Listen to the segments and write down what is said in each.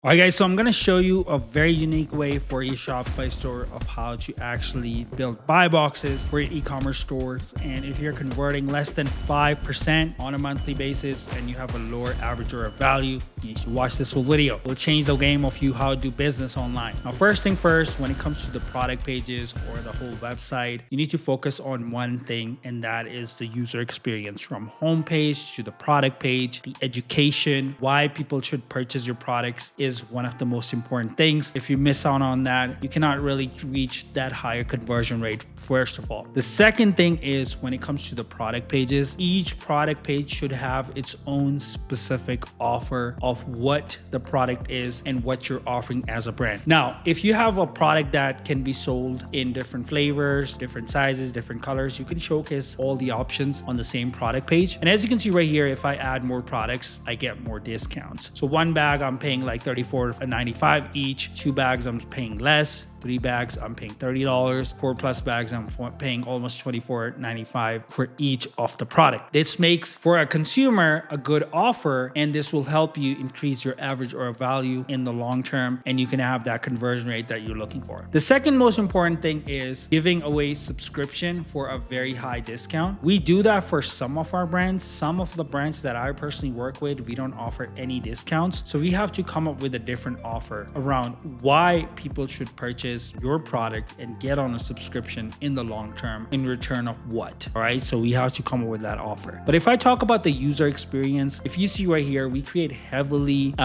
All right, guys, so I'm going to show you a very unique way for your Shopify store of how to actually build buy boxes for your e-commerce stores. And if you're converting less than 5% on a monthly basis and you have a lower average order value, you should watch this full video. It will change the game of you how to do business online. Now, first thing first, when it comes to the product pages or the whole website, you need to focus on one thing, and that is the user experience from homepage to the product page. The education, why people should purchase your products is one of the most important things. If you miss out on that, you cannot really reach that higher conversion rate, first of all. The second thing is when it comes to the product pages, each product page should have its own specific offer of what the product is and what you're offering as a brand. Now, if you have a product that can be sold in different flavors, different sizes, different colors, you can showcase all the options on the same product page. And as you can see right here, if I add more products, I get more discounts. So one bag, I'm paying like $34.95 each. 2 bags, I'm paying less. 3 bags, I'm paying $30. 4+ bags, I'm paying almost $24.95 for each of the product. This makes for a consumer a good offer, and this will help you increase your average order value in the long term, and you can have that conversion rate that you're looking for. The second most important thing is giving away subscription for a very high discount. We do that for some of our brands. Some of the brands that I personally work with, we don't offer any discounts. So we have to come up with a different offer around why people should purchase your product and get on a subscription in the long term in return of what. All right, so we have to come up with that offer. But if I talk about the user experience, if you see right here, we create heavily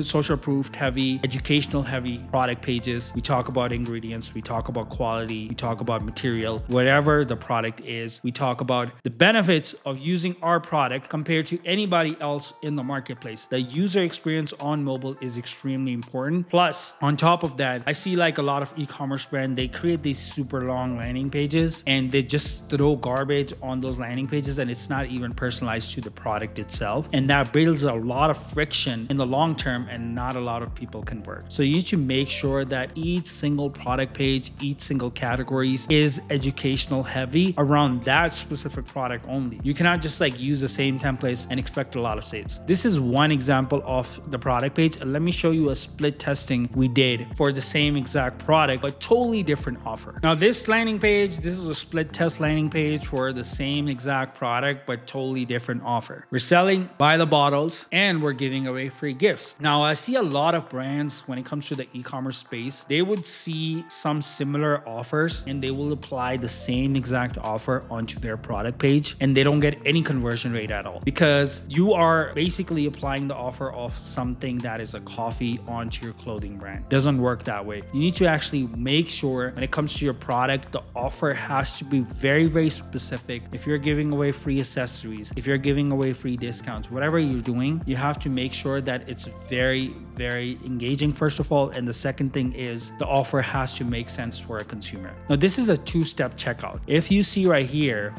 social proof heavy, educational heavy product pages. We talk about ingredients, we talk about quality, we talk about material, whatever the product is. We talk about the benefits of using our product compared to anybody else in the marketplace. The user experience on mobile is extremely important. Plus, on top of that, I see like a lot of e-commerce brands, they create these super long landing pages and they just throw garbage on those landing pages, and it's not even personalized to the product itself. And that builds a lot of friction in the long term, and not a lot of people convert. So you need to make sure that each single product page, each single categories is educational heavy around that specific product only. You cannot just like use the same templates and expect a lot of sales. This is one example of the product page. Let me show you a split testing we did for the same exact product, but totally different offer. Now this landing page, this is a split test landing page for the same exact product, but totally different offer. We're selling by the bottles and we're giving away free gifts. Now I see a lot of brands when it comes to the e-commerce space, they would see some similar offers and they will apply the same exact offer onto their product page, and they don't get any conversion rate at all, because you are basically applying the offer of something that is a coffee onto your clothing brand. Doesn't work that way. You need to actually make sure when it comes to your product, the offer has to be very, very specific. If you're giving away free accessories, if you're giving away free discounts, whatever you're doing, you have to make sure that it's very, very engaging, first of all. And the second thing is the offer has to make sense for a consumer. Now, this is a 2-step checkout. If you see right here,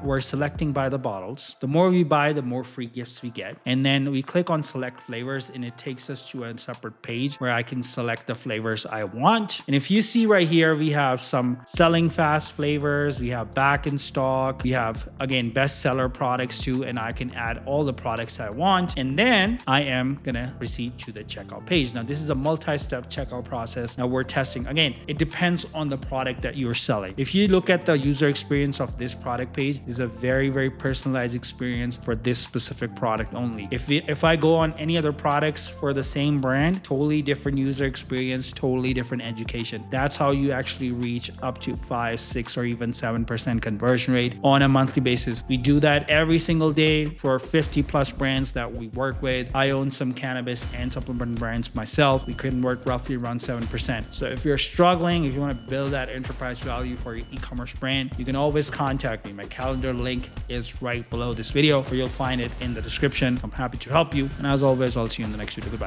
we're selecting by the bottles. The more we buy, the more free gifts we get. And then we click on select flavors, and it takes us to a separate page where I can select the flavors I want. And if you see right here, we have some selling fast flavors, we have back in stock, we have again bestseller products too, and I can add all the products I want, and then I am gonna proceed to the checkout page. Now this is a multi-step checkout process. Now we're testing. Again, it depends on the product that you're selling. If you look at the user experience of this product page, it's a very, very personalized experience for this specific product only. If I go on any other products for the same brand, totally different user experience, totally different education. That's how you actually reach up to 5, 6, or even 7% conversion rate on a monthly basis. We do that every single day for 50+ brands that we work with. I own some cannabis and supplement brands myself. We convert roughly around 7%. So if you're struggling, if you want to build that enterprise value for your e-commerce brand, you can always contact me. My calendar link is right below this video, or you'll find it in the description. I'm happy to help you. And as always, I'll see you in the next video. Goodbye.